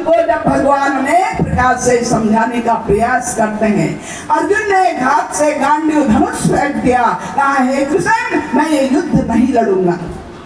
को जब भगवान अनेक प्रकार से समझाने का प्रयास करते हैं, अर्जुन ने घात से गांडीव धनुष फेंक दिया, कहा हे कृष्ण मैं ये युद्ध नहीं लड़ूंगा,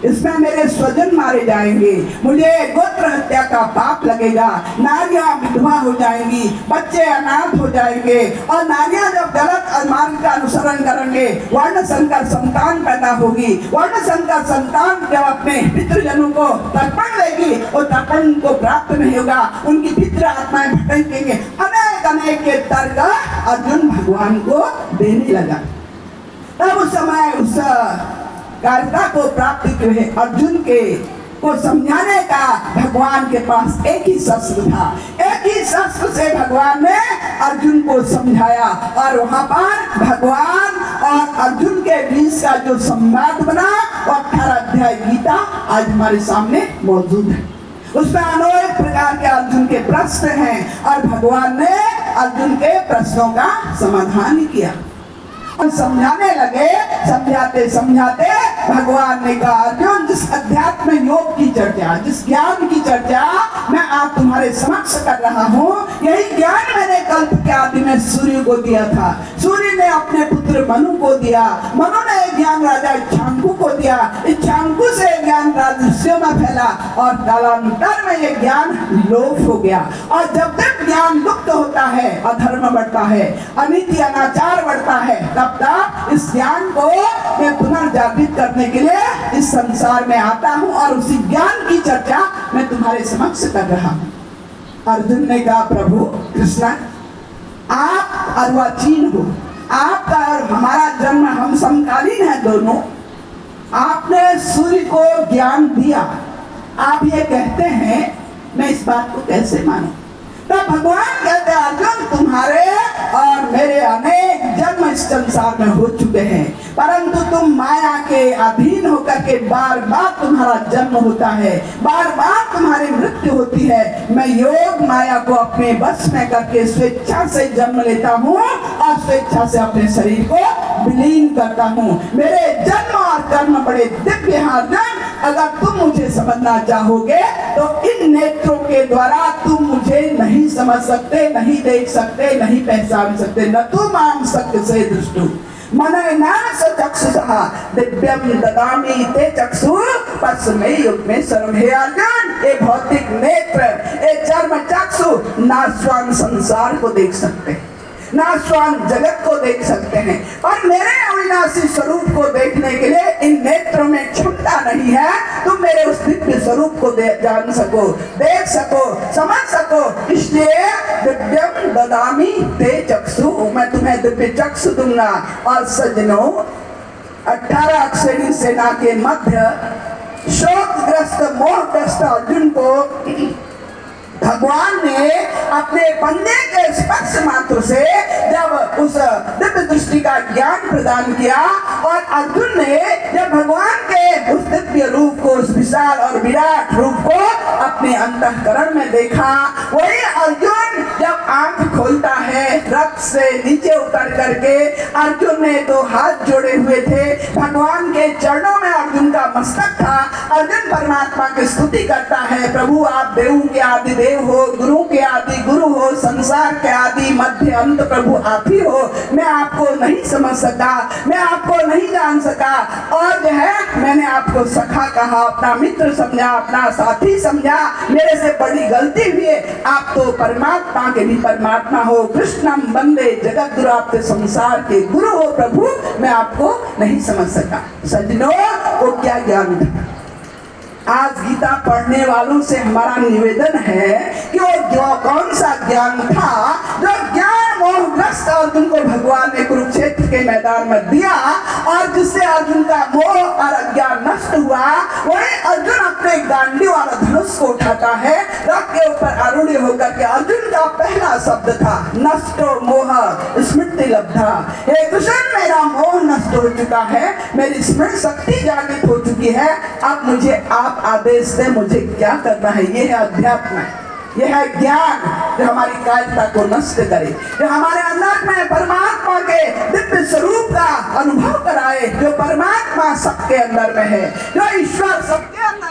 इसमें मेरे स्वजन मारे जाएंगे, मुझे गोत्र हत्या का पाप लगेगा, नारियां विधवा हो जाएंगी, बच्चे अनाथ हो जाएंगे, और नारियां जब गलत मार्ग का अनुसरण करेंगे वर्ण संकर संतान पैदा होगी, वर्ण संकर संतान जब अपने पितृजनों को तर्पण देगी और तर्पण को प्राप्त नहीं होगा, उनकी पितृ आत्माएं भटकेंगे। अनेक अनेक के तर्क अर्जुन भगवान को देने लगा। तब उस समय उस कार्यता को प्राप्त हुए अर्जुन के को समझाने का भगवान के पास एक ही शस्त्र था, एक ही शस्त्र से भगवान ने अर्जुन को समझाया, और वहां पर भगवान और अर्जुन के बीच का जो संवाद बना वो 18 अध्याय गीता आज हमारे सामने मौजूद है। उसमें अनेक प्रकार के अर्जुन के प्रश्न हैं और भगवान ने अर्जुन के प्रश्नों का समाधान किया और समझाने लगे। समझाते समझाते भगवान ने कहा अर्जुन, जिस अध्यात्म योग की चर्चा, जिस ज्ञान की चर्चा मैं आप तुम्हारे समक्ष कर रहा हूँ, यही ज्ञान मैंने कल्प के आदि में सूर्य को दिया था, सूर्य ने अपने पुत्र मनु को दिया, मनु ने ज्ञान राजा इच्छांकु को दिया, इच्छांकु से ज्ञान राजर्षियों में फैला, और कालांतर में ये ज्ञान लोप हो गया। और जब तक ज्ञान लुप्त होता है, अधर्म बढ़ता है, अनीति अनाचार बढ़ता है, तब तक इस ज्ञान को मैं पुनर्जागृत करने के लिए इस संसार में आता हूँ और उसी ज्ञान की चर्चा मैं तुम्हारे समक्ष कर रहा हूँ। अर्जुन ने कहा प्रभु कृष्ण, आप अर्वाचीन हो, आपका और हमारा जन्म हम समकालीन है दोनों, आपने सूर्य को ज्ञान दिया, आप ये कहते हैं मैं इस बात को कैसे मानूं? तब भगवान कहते हैं अर्जुन, तुम्हारे और मेरे अनेक जन्म इस संसार में हो चुके हैं, परंतु तुम माया के अधीन होकर के बार बार तुम्हारा जन्म होता है, बार बार तुम्हारी मृत्यु होती है। मैं योग माया को अपने बस में करके स्वेच्छा से जन्म लेता हूँ और स्वेच्छा से अपने शरीर को विलीन करता हूँ। मेरे जन्म और कर्म बड़े दिव्य हैं अर्जुन, अगर तुम मुझे समझना चाहोगे तो इन नेत्रों के द्वारा तुम मुझे नहीं समझ सकते, नहीं देख सकते, नहीं पहचान सकते। न तू माम सत्य से दृष्टु मनयनास चक्षुषः दिव्यम ददामि ते चक्षु पश्चिमे युग में सर्व। हे अर्जुन, ये भौतिक नेत्र, ये चर्म चक्षु नाशवान संसार को देख सकते हैं, नाशवान जगत को देख सकते हैं, और मेरे अविनाशी स्वरूप को देखने के लिए इन नेत्रों में क्षमता नहीं है। तुम मेरे उस दिव्य स्वरूप को जान सको, देख सको, समझ सको, इसलिए दिव्यम ददामि ते चक्षु, मैं तुम्हें दिव्य चक्षु दूंगा। और सज्जनों, 18 अक्षरी सेना के मध्य शोकग्रस्त मोहग्रस्त अर्जुन को भगवान ने अपने बंदे के स्पर्श मात्र से जब उस दिव्य दृष्टि का ज्ञान प्रदान किया, और अर्जुन ने जब भगवान के उस दिव्य रूप को, उस विशाल और विराट रूप को अपने अंतःकरण में देखा, वही अर्जुन जब आंख खोलता है, रथ से नीचे उतर करके अर्जुन ने 2 हाथ जोड़े हुए थे, भगवान के चरणों में अर्जुन का मस्तक था। अर्जुन परमात्मा की स्तुति करता है, प्रभु आप देवों के आदि देव हो, गुरु के आदि गुरु हो, संसार के आदि मध्य अंत प्रभु आप ही हो। मैं आपको नहीं समझ सका, मैं आपको नहीं जान सका, और जो है मैंने आपको सखा कहा, अपना मित्र समझा, अपना साथी समझा, मेरे से बड़ी गलती हुई है। आप तो परमात्मा के भी परमात्मा हो, कृष्णम वंदे जगत गुरु, आप तो संसार के गुरु हो प्रभु, मैं आपको नहीं समझ सका। सज्जनों, वो क्या ज्ञान था? आज गीता पढ़ने वालों से हमारा निवेदन है कि वो कौन सा ज्ञान था जो ज्ञान मोहग्रस्त अर्जुन को भगवान ने कुरुक्षेत्र के मैदान में दिया, और जिससे अर्जुन का मोह और अज्ञान नष्ट हुआ। वही अर्जुन अपने गांडीव वाला धनुष को उठाता है, रथ के ऊपर आरूढ़ होकर के अर्जुन का पहला शब्द था नष्टो मोह स्मृति लब्धा। हे कृष्ण, मेरा मोह नष्ट हो चुका है, मेरी स्मृति शक्ति जागृत हो चुकी है, अब मुझे आप आदेश दे, मुझे क्या करना है। ये है अध्यात्म, यह है ज्ञान जो हमारी कायरता को नष्ट करे, जो हमारे अंदर में परमात्मा के दिव्य स्वरूप का अनुभव कराए, जो परमात्मा सबके अंदर में है, जो ईश्वर सबके अंदर